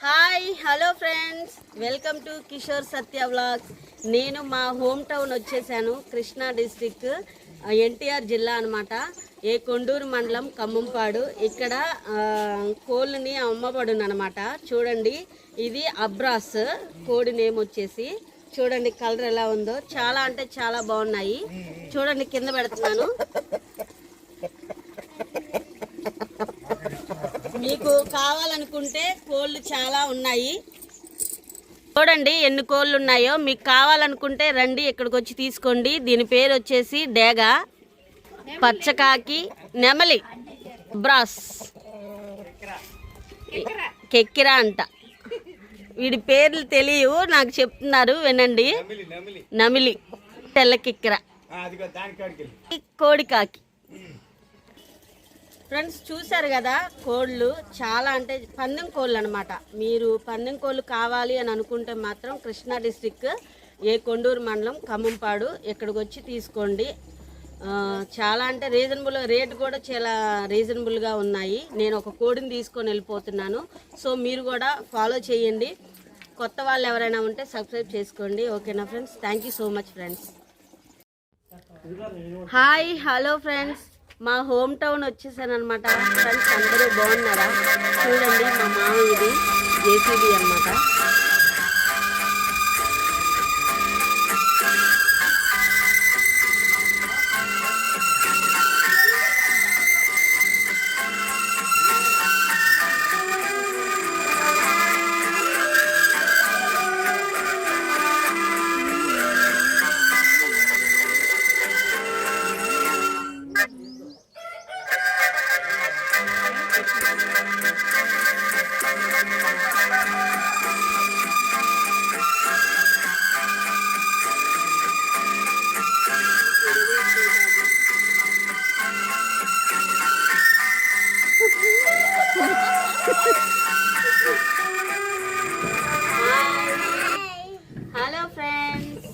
Hi hello friends, welcome to Kishore Satya vlogs. నేను మా home town వచ్చేసాను. కృష్ణా డిస్ట్రిక్ట్, ఎన్టీఆర్ జిల్లా అనమాట. కొండూరు మండలం ఖమ్మంపాడు. ఇక్కడ కోళ్ళని అమ్మబడును అనమాట. చూడండి, ఇది అబ్రాస్ కోడి నేమ్ వచ్చేసి. చూడండి కలర్ ఎలా ఉందో, చాలా అంటే చాలా బాగున్నాయి. చూడండి, కింద పెడుతున్నాను. మీకు కావాలనుకుంటే కోళ్ళు చాలా ఉన్నాయి. చూడండి ఎన్ని కోళ్ళు ఉన్నాయో. మీకు కావాలనుకుంటే రండి, ఇక్కడికి వచ్చి తీసుకోండి. దీని పేరు వచ్చేసి డేగా, పచ్చకాకి, నెమలి, బ్రాస్, కెక్కిరా అంట. వీడి పేర్లు తెలియవు, నాకు చెప్తున్నారు, వినండి. నమిలి, తెల్ల కిక్కిర, కోడికాకి. ఫ్రెండ్స్ చూసారు కదా, కోళ్ళు చాలా అంటే పందెం కోళ్ళు అనమాట. మీరు పందెం కోళ్ళు కావాలి అని అనుకుంటే మాత్రం కృష్ణా డిస్ట్రిక్ట్, కొండూరు మండలం ఖమ్మంపాడు, ఇక్కడికి వచ్చి తీసుకోండి. చాలా అంటే రీజనబుల్ రేట్ కూడా చాలా రీజనబుల్గా ఉన్నాయి. నేను ఒక కోడిని తీసుకొని వెళ్ళిపోతున్నాను. సో మీరు కూడా ఫాలో చేయండి. కొత్త వాళ్ళు ఎవరైనా ఉంటే సబ్స్క్రైబ్ చేసుకోండి. ఓకేనా friends? Thank you so much friends. Hi hello friends, మా హోమ్ టౌన్ వచ్చేసాను అనమాట. ఫ్రెండ్స్ అందరూ బాగున్నారా? చూడండి, మా మామ ఇది జేసీబీ అనమాట. Hello friends,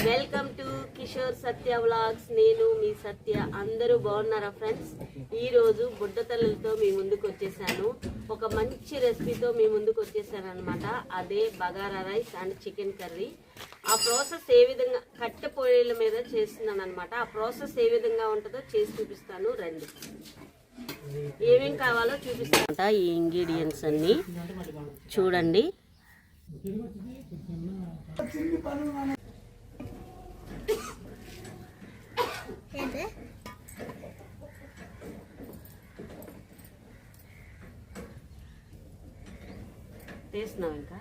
welcome to Kishore Satya vlogs. నేను మీ సత్య. అందరూ బాగున్నారా ఫ్రెండ్స్? ఈరోజు బుడ్డతల్లులతో మీ ముందుకు వచ్చేసాను. ఒక మంచి రెసిపీతో మీ ముందుకు వచ్చేసాను అనమాట. అదే bagara rice and chicken curry. ఆ ప్రాసెస్ ఏ విధంగా, కట్టె పొయ్యిల మీద చేస్తున్నాను అనమాట. ఆ ప్రాసెస్ ఏ విధంగా ఉంటుందో చేసి చూపిస్తాను, రండి. ఏమేం కావాలో చూపిస్తాను. ఈ ఇంగ్రీడియంట్స్ అన్నీ చూడండి. తీస్తున్నావు ఇంకా?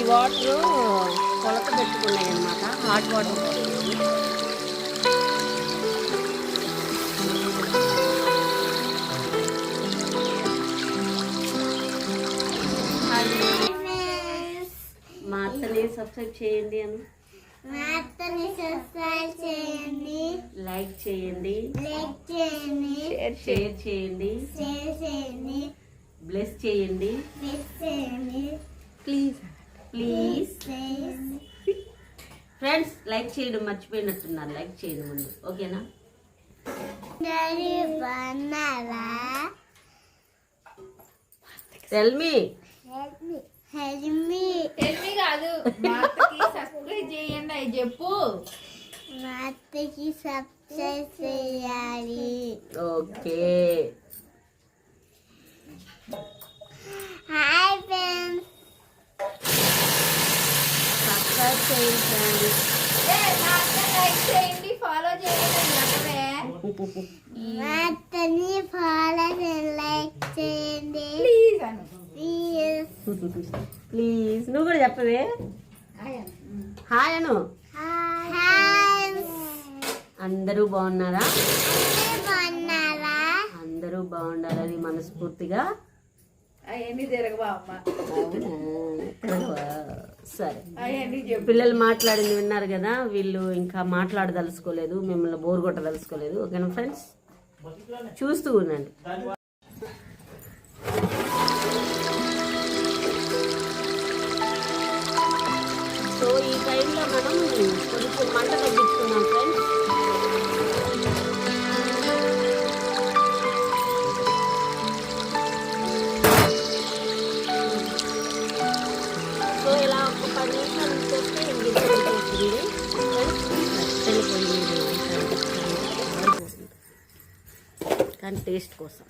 వాటర్ కొలత పెట్టుకున్నాయి అనమాట, హాట్ వాటర్. మా అత్తని సబ్స్క్రైబ్ చేయండి అని, లైక్ చేయండి, షేర్ చేయండి, బ్లెస్ చేయండి ప్లీజ్ ప్లీజ్. ఫ్రెండ్స్ లైక్ చేయడం మర్చిపోయినట్టున్నారు, లైక్ చేయండి ముందు, ఓకేనా? టెల్ మీ కాదు, మా అత్తకి సబ్స్క్రైబ్ చేయండి అని చెప్పు. మా అత్తకి సబ్స్క్రైబ్ చేయాలి. ఓకే. హాయ్ ఫ్రెండ్స్, సబ్స్క్రైబ్ చేయండి ఫ్రెండ్స్. మా అత్త లైక్ చేయండి, ఫాలో చేయండి అని చెప్పవే. మా అత్తని ఫాలో లైక్ చేయండి ప్లీజ్ అను. ప్లీజ్. ప్లీజ్ నువ్వు కూడా చెప్పవే. హాయ్ అను. హాయ్, అందరూ బాగున్నారా? బాగున్నారా? అందరూ బాగుండాలని మనస్ఫూర్తిగా. అవన్నీ తిరగవా అమ్మ, అవునా? సరే, అవన్నీ చెప్పు. పిల్లలు మాట్లాడింది విన్నారు కదా, వీళ్ళు ఇంకా మాట్లాడదలుచుకోలేదు, మిమ్మల్ని బోర్ కొట్టదలుచుకోలేదు. ఓకేనా ఫ్రెండ్స్, చూస్తూ ఉండండి. సో ఈ టైంలో మనం కొంచెం మంట తగ్గించుకున్నాం ఫ్రెండ్స్. సో ఇలా ఒక 10 నిమిషాలు ఉంచేస్తే ఇంగిద్దరు వచ్చేస్తుంది కానీ టేస్ట్ కోసం.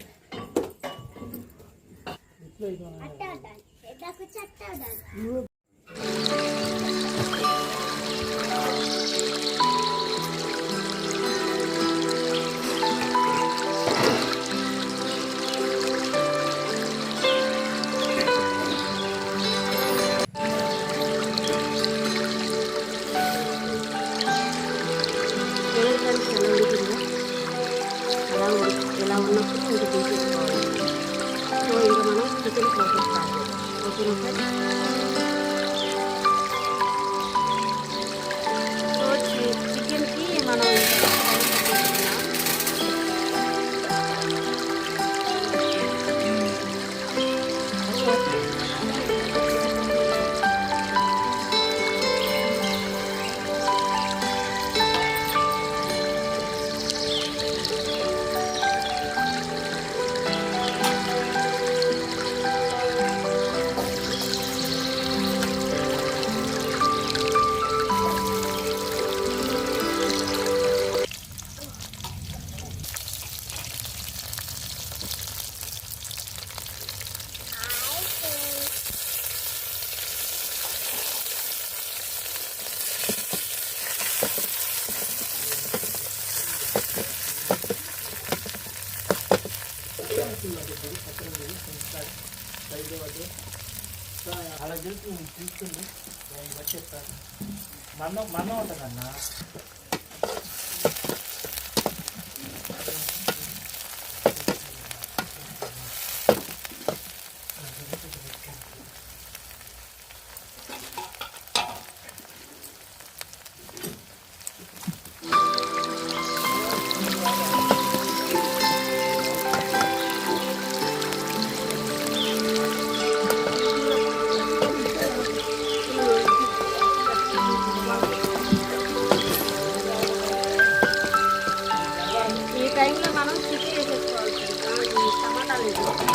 ఇలా ఉన్నప్పుడు ఇంకా తీసేసుకోవాలి. సో ఇంకా మనం చికెన్ పోసేస్తాము. ఓకేనా ఫ్రెండ్స్? సో చికెన్కి మనం అలా తెలుసు తీసుకుంది వచ్చేస్తాను. మనం ఉంటుందన్నా. టైంలో మనం చికెన్ వేసేసుకోవాలి. టమాటాలు వేసుకోవాలి.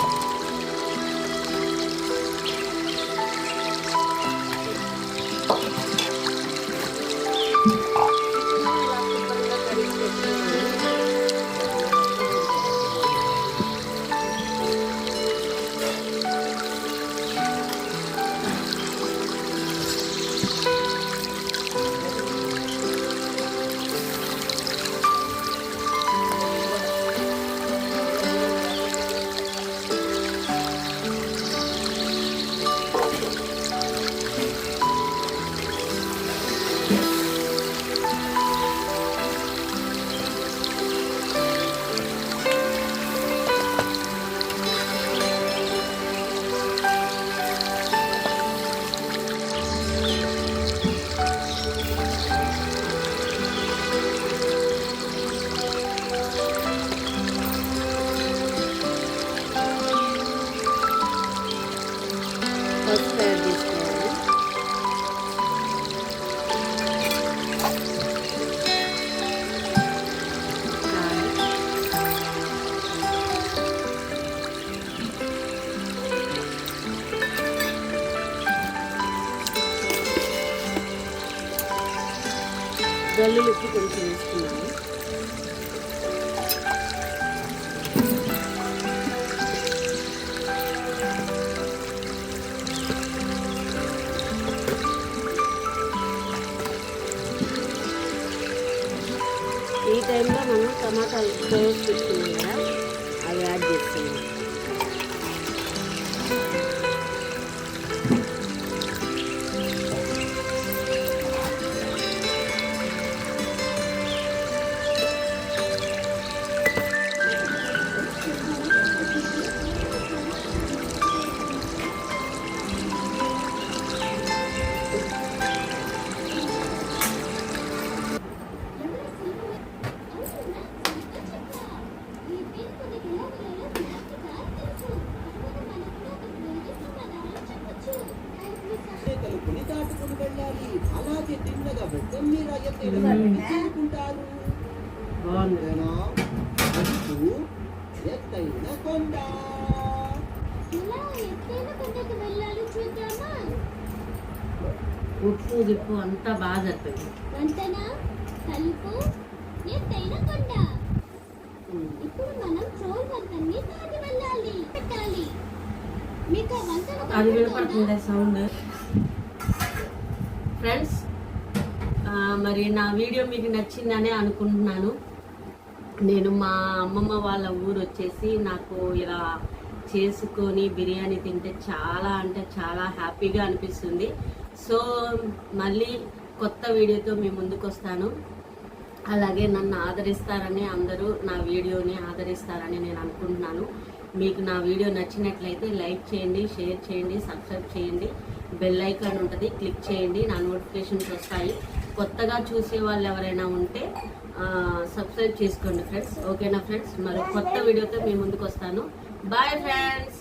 వెల్లుల్లి ఉప్పు కొంచెం వేసుకున్నాను. ఈ టైంలో మనం టమాటాలు ఫ్రైస్ పెట్టుకున్నాం కదా, అవి యాడ్ చేస్తున్నాం. కొని దాటుకుని వెళ్ళాలి. అలాగే తిన్నగా వెళ్తాం మీరు చేరుకుంటారు. బాగుంది. అడుగు ఎత్తైన కొండ. ఇలా ఎత్తైన కొండకు వెళ్ళాలి, చూద్దామా? ఉప్పు గిప్పు అంతా బాగా జరుగుతుంది. వంతెన, తలుపు, ఎత్తైన కొండ. ఇప్పుడు మనం ట్రోల్ వంతెన్ని దాటి వెళ్ళాలి. పెట్టాలి. మీకు ఆ వంతెన అది కనపడుతోందా? వినపడుతుంది సౌండ్. ఫ్రెండ్స్, మరి నా వీడియో మీకు నచ్చిందనే అనుకుంటున్నాను. నేను మా అమ్మమ్మ వాళ్ళ ఊరు వచ్చేసి నాకు ఇలా చేసుకొని బిర్యానీ తింటే చాలా అంటే చాలా హ్యాపీగా అనిపిస్తుంది. సో మళ్ళీ కొత్త వీడియోతో మీ ముందుకు వస్తాను. అలాగే నన్ను ఆదరిస్తారని, అందరూ నా వీడియోని ఆదరిస్తారని నేను అనుకుంటున్నాను. మీకు నా వీడియో నచ్చినట్లయితే లైక్ చేయండి, షేర్ చేయండి, సబ్స్క్రైబ్ చేయండి. బెల్ ఐకాన్ ఉంటుంది, క్లిక్ చేయండి, నా నోటిఫికేషన్స్ వస్తాయి. కొత్తగా చూసే వాళ్ళు ఎవరైనా ఉంటే సబ్స్క్రైబ్ చేసుకోండి ఫ్రెండ్స్. ఓకేనా ఫ్రెండ్స్? మరి కొత్త వీడియోతో మీ ముందుకు వస్తాను. Bye friends.